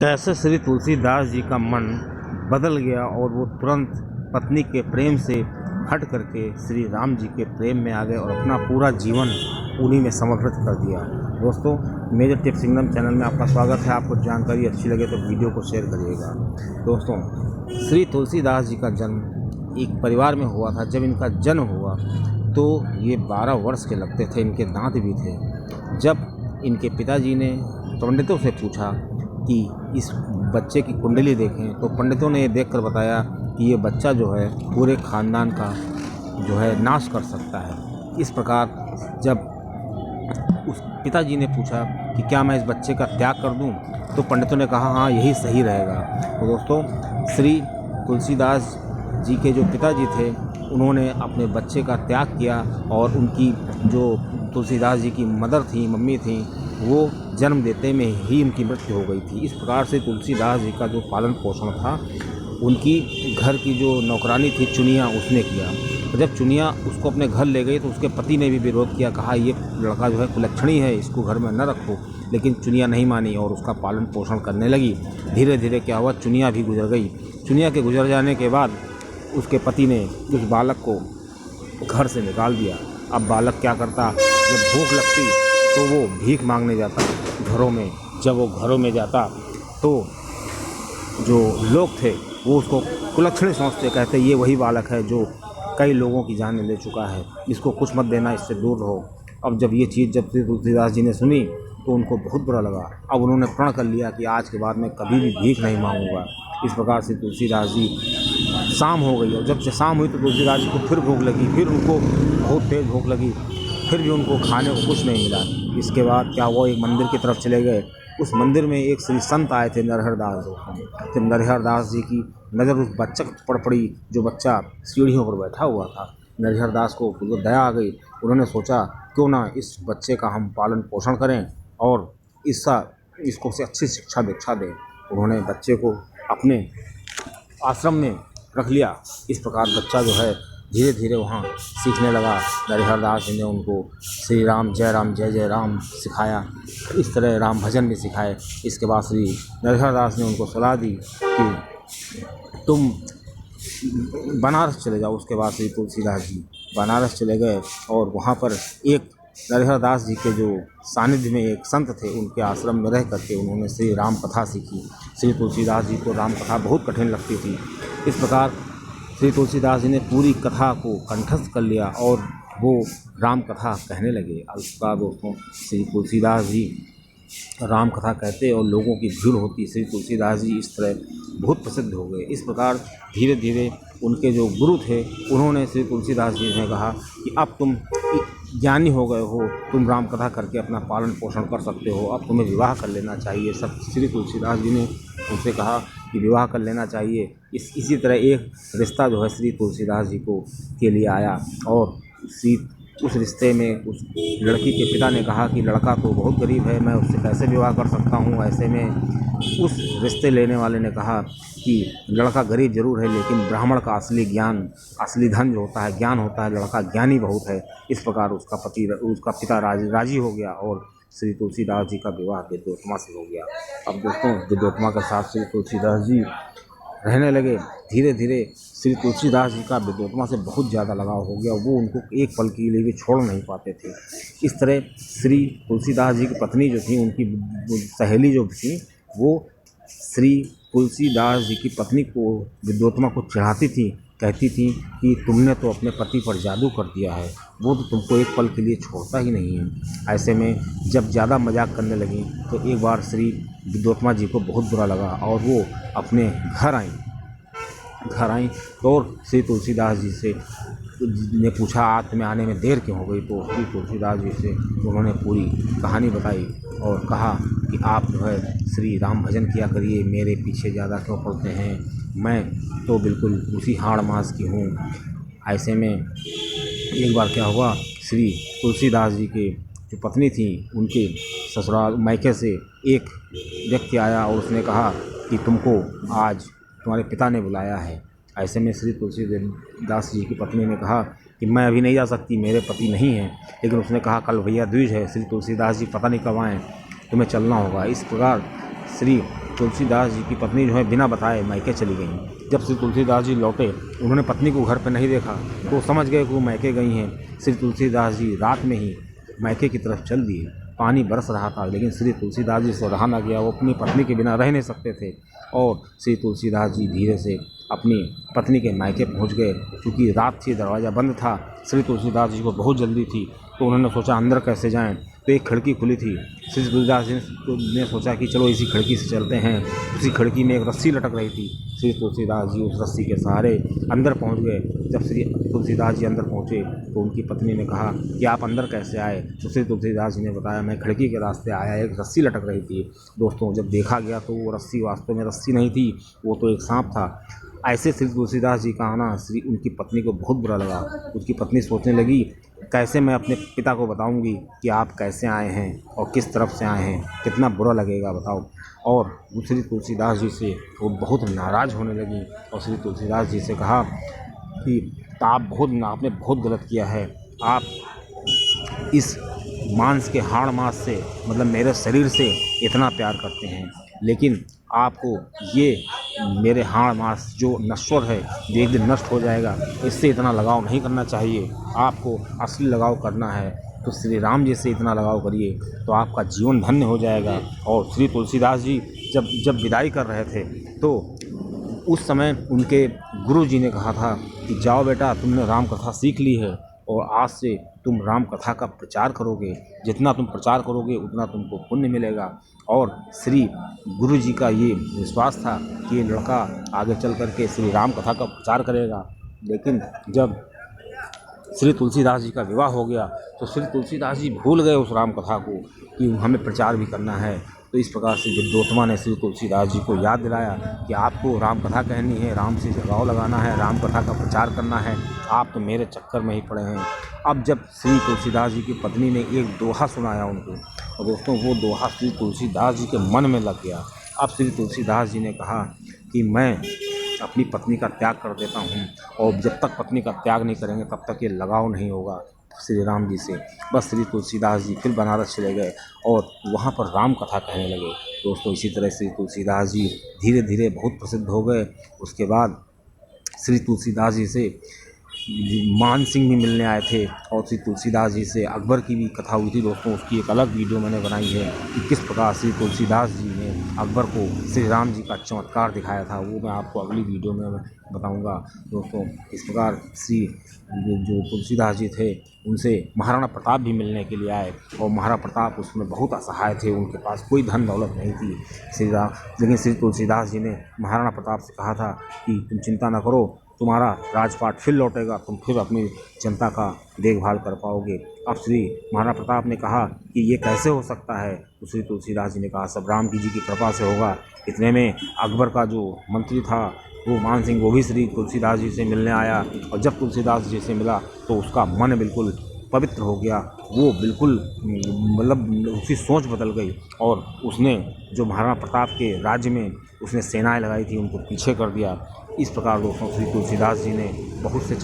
कैसे श्री तुलसीदास जी का मन बदल गया और वो तुरंत पत्नी के प्रेम से हट करके श्री राम जी के प्रेम में आ गए और अपना पूरा जीवन उन्हीं में समर्पित कर दिया। दोस्तों, मेजर टिप्स इंग्लैंड चैनल में आपका स्वागत है। आपको जानकारी अच्छी लगे तो वीडियो को शेयर करिएगा। दोस्तों, श्री तुलसीदास जी का जन्म एक परिवार में हुआ था। जब इनका जन्म हुआ तो ये 12 वर्ष के लगते थे, इनके दांत भी थे। जब इनके पिताजी ने पंडितों से पूछा कि इस बच्चे की कुंडली देखें, तो पंडितों ने ये देखकर बताया कि ये बच्चा जो है पूरे ख़ानदान का जो है नाश कर सकता है। इस प्रकार जब उस पिताजी ने पूछा कि क्या मैं इस बच्चे का त्याग कर दूं, तो पंडितों ने कहा हाँ, यही सही रहेगा। तो दोस्तों, श्री तुलसीदास जी के जो पिताजी थे उन्होंने अपने बच्चे का त्याग किया और उनकी जो तुलसीदास जी की मदर थी, मम्मी थी, वो जन्म देते में ही उनकी मृत्यु हो गई थी। इस प्रकार से तुलसीदास जी का जो पालन पोषण था उनकी घर की जो नौकरानी थी चुनिया, उसने किया। तो जब चुनिया उसको अपने घर ले गई तो उसके पति ने भी विरोध किया, कहा ये लड़का जो है कुलक्षणी है, इसको घर में न रखो। लेकिन चुनिया नहीं मानी और उसका पालन पोषण करने लगी। धीरे धीरे क्या हुआ, चुनिया भी गुजर गई। चुनिया के गुजर जाने के बाद उसके पति ने उस बालक को घर से निकाल दिया। अब बालक क्या करता, जब भूख लगती तो वो भीख मांगने जाता घरों में। जब वो घरों में जाता तो जो लोग थे वो उसको कुलक्षणी समझते, कहते ये वही बालक है जो कई लोगों की जान ले चुका है, इसको कुछ मत देना, इससे दूर रहो। अब जब ये चीज़ जब तुलसीदास जी ने सुनी तो उनको बहुत बुरा लगा। अब उन्होंने प्रण कर लिया कि आज के बाद मैं कभी भी भीख नहीं मांगूंगा। इस प्रकार से तुलसीदास जी, शाम हो गई और जब से शाम हुई तो तुलसीदास जी को फिर भूख लगी, फिर उनको बहुत तेज़ भूख लगी, फिर भी उनको खाने को कुछ नहीं मिला। इसके बाद क्या हुआ, एक मंदिर की तरफ चले गए। उस मंदिर में एक श्री संत आए थे, नरहर दास। जब नरहर दास जी की नज़र उस बच्चे पर पड़ी, जो बच्चा सीढ़ियों पर बैठा हुआ था, नरहर दास को दया आ गई। उन्होंने सोचा क्यों ना इस बच्चे का हम पालन पोषण करें और इसको से अच्छी शिक्षा दीक्षा दें। उन्होंने बच्चे को अपने आश्रम में रख लिया। इस प्रकार बच्चा जो है धीरे धीरे वहाँ सीखने लगा। नरहर दास जी ने उनको श्री राम जय जय राम सिखाया, इस तरह राम भजन भी सिखाए। इसके बाद श्री नरहर दास ने उनको सलाह दी कि तुम बनारस चले जाओ। उसके बाद श्री तुलसीदास जी बनारस चले गए और वहाँ पर एक नरहर दास जी के जो सानिध्य में एक संत थे, उनके आश्रम में रह करके उन्होंने श्री राम कथा सीखी। श्री तुलसीदास जी को राम कथा बहुत कठिन लगती थी। इस प्रकार श्री तुलसीदास जी ने पूरी कथा को कंठस्थ कर लिया और वो राम कथा कहने लगे। उसका दोस्तों, श्री तुलसीदास जी राम कथा कहते और लोगों की भीड़ होती। श्री तुलसीदास जी इस तरह बहुत प्रसिद्ध हो गए। इस प्रकार धीरे धीरे उनके जो गुरु थे उन्होंने श्री तुलसीदास जी ने कहा कि अब तुम ज्ञानी हो गए हो, तुम राम कथा करके अपना पालन पोषण कर सकते हो, अब तुम्हें विवाह कर लेना चाहिए। सब श्री तुलसीदास जी ने उनसे कहा कि विवाह कर लेना चाहिए। इसी तरह एक रिश्ता जो है श्री तुलसीदास जी को के लिए आया और उस रिश्ते में उस लड़की के पिता ने कहा कि लड़का तो बहुत गरीब है, मैं उससे कैसे विवाह कर सकता हूँ। ऐसे में उस रिश्ते लेने वाले ने कहा कि लड़का गरीब जरूर है, लेकिन ब्राह्मण का असली ज्ञान, असली धन जो होता है, ज्ञान होता है, लड़का ज्ञानी बहुत है। इस प्रकार उसका पिता राजी हो गया और श्री तुलसीदास जी का विवाह विद्योत्मा से हो गया। अब दोस्तों, विद्योत्मा के साथ श्री तुलसीदास जी रहने लगे। धीरे धीरे श्री तुलसीदास जी का विद्योत्मा से बहुत ज़्यादा लगाव हो गया। वो उनको एक पल के लिए भी छोड़ नहीं पाते थे। इस तरह श्री तुलसीदास जी की पत्नी जो थी, उनकी सहेली जो थी, वो श्री तुलसीदास जी की पत्नी को, विद्योत्मा को चिढ़ाती थी, कहती थी कि तुमने तो अपने पति पर जादू कर दिया है, वो तो तुमको एक पल के लिए छोड़ता ही नहीं है। ऐसे में जब ज़्यादा मजाक करने लगी तो एक बार श्री विद्योत्मा जी को बहुत बुरा लगा और वो अपने घर आई और श्री तुलसीदास जी से ने पूछा आज तुम्हें आने में देर क्यों हो गई। तो श्री तुलसीदास जी से उन्होंने पूरी कहानी बताई और कहा कि आप जो है श्री राम भजन किया करिए, मेरे पीछे ज़्यादा क्यों पड़ते हैं, मैं तो बिल्कुल उसी हाड़ मास की हूँ। ऐसे में एक बार क्या हुआ, श्री तुलसीदास जी के जो पत्नी थी, उनके ससुराल मायके से एक व्यक्ति आया और उसने कहा कि तुमको आज तुम्हारे पिता ने बुलाया है। ऐसे में श्री तुलसीदास जी की पत्नी ने कहा कि मैं अभी नहीं जा सकती, मेरे पति नहीं हैं। लेकिन उसने कहा कल भैया दूज है, श्री तुलसीदास जी पता नहीं कब आएँ, तुम्हें चलना होगा। इस प्रकार श्री तुलसीदास जी की पत्नी जो है बिना बताए मायके चली गई। जब श्री तुलसीदास जी लौटे, उन्होंने पत्नी को घर पर नहीं देखा तो समझ गए कि वो मायके गई हैं। श्री तुलसीदास जी रात में ही मायके की तरफ चल दिए। पानी बरस रहा था, लेकिन श्री तुलसीदास जी से रहा न गया। वो अपनी पत्नी के बिना रह नहीं सकते थे और श्री तुलसीदास जी धीरे से अपनी पत्नी के मायके पहुंच गए। क्योंकि रात थी, दरवाज़ा बंद था, श्री तुलसीदास जी को बहुत जल्दी थी, तो उन्होंने सोचा अंदर कैसे जाएं। तो एक खिड़की खुली थी। श्री तुलसीदास जी ने सोचा कि चलो इसी खिड़की से चलते हैं। उसी खिड़की में एक रस्सी लटक रही थी। श्री तुलसीदास जी उस रस्सी के सहारे अंदर पहुंच गए। जब श्री तुलसीदास जी अंदर पहुंचे तो उनकी पत्नी ने कहा कि आप अंदर कैसे आए। तो श्री तुलसीदास जी ने बताया, मैं खिड़की के रास्ते आया, एक रस्सी लटक रही थी। दोस्तों, जब देखा गया तो वो रस्सी वास्तव में रस्सी नहीं थी, वो तो एक सांप था। ऐसे श्री तुलसीदास जी का आना उनकी पत्नी को बहुत बुरा लगा। उसकी पत्नी सोचने लगी, कैसे मैं अपने पिता को बताऊंगी कि आप कैसे आए हैं और किस तरफ से आए हैं, कितना बुरा लगेगा बताओ। और श्री तुलसीदास जी से वो बहुत नाराज़ होने लगी और श्री तुलसीदास जी से कहा कि आपने बहुत गलत किया है। आप इस मांस के हाड़ मांस से, मतलब मेरे शरीर से इतना प्यार करते हैं, लेकिन आपको ये मेरे हाड़ मांस जो नश्वर है, जो एक दिन नष्ट हो जाएगा, इससे इतना लगाव नहीं करना चाहिए। आपको असली लगाव करना है तो श्री राम जी से इतना लगाव करिए, तो आपका जीवन धन्य हो जाएगा। और श्री तुलसीदास जी जब विदाई कर रहे थे तो उस समय उनके गुरु जी ने कहा था कि जाओ बेटा, तुमने राम कथा सीख ली है और आज से तुम राम कथा का प्रचार करोगे। जितना तुम प्रचार करोगे उतना तुमको पुण्य मिलेगा। और श्री गुरु जी का ये विश्वास था कि ये लड़का आगे चल कर के श्री राम कथा का प्रचार करेगा। लेकिन जब श्री तुलसीदास जी का विवाह हो गया तो श्री तुलसीदास जी भूल गए उस राम कथा को कि हमें प्रचार भी करना है। तो इस प्रकार से विद्योत्तमा ने श्री तुलसीदास जी को याद दिलाया कि आपको राम कथा कहनी है, राम से लगाव लगाना है, राम कथा का प्रचार करना है, आप तो मेरे चक्कर में ही पड़े हैं। अब जब श्री तुलसीदास जी की पत्नी ने एक दोहा सुनाया उनको, और दोस्तों वो दोहा श्री तुलसीदास जी के मन में लग गया। अब श्री तुलसीदास जी ने कहा कि मैं अपनी पत्नी का त्याग कर देता हूँ, और जब तक पत्नी का त्याग नहीं करेंगे तब तक ये लगाव नहीं होगा श्री राम जी से। बस श्री तुलसीदास जी फिर बनारस चले गए और वहाँ पर राम कथा कहने लगे। दोस्तों, इसी तरह श्री तुलसीदास जी धीरे धीरे बहुत प्रसिद्ध हो गए। उसके बाद श्री तुलसीदास जी से मान सिंह भी मिलने आए थे और श्री तुलसीदास जी से अकबर की भी कथा हुई थी। दोस्तों, उसकी एक अलग वीडियो मैंने बनाई है कि किस प्रकार श्री तुलसीदास जी ने अकबर को श्री राम जी का चमत्कार दिखाया था, वो मैं आपको अगली वीडियो में बताऊंगा। दोस्तों, इस प्रकार श्री जो तुलसीदास जी थे उनसे महाराणा प्रताप भी मिलने के लिए आए और महाराणा प्रताप उसमें बहुत असहाय थे, उनके पास कोई धन दौलत नहीं थी लेकिन श्री तुलसीदास जी ने महाराणा प्रताप से कहा था कि तुम चिंता न करो, तुम्हारा राजपाट फिर लौटेगा, तुम फिर अपनी जनता का देखभाल कर पाओगे। अब श्री महाराणा प्रताप ने कहा कि ये कैसे हो सकता है, तो श्री तुलसीदास जी ने कहा सब राम जी की कृपा से होगा। इतने में अकबर का जो मंत्री था वो मान सिंह, वो भी श्री तुलसीदास जी से मिलने आया और जब तुलसीदास जी से मिला तो उसका मन बिल्कुल पवित्र हो गया। वो बिल्कुल मतलब उसकी सोच बदल गई और उसने जो महाराणा प्रताप के राज्य में उसने सेनाएं लगाई थी उनको पीछे कर दिया। इस प्रकार दोस्तों श्री तुलसीदास जी ने बहुत से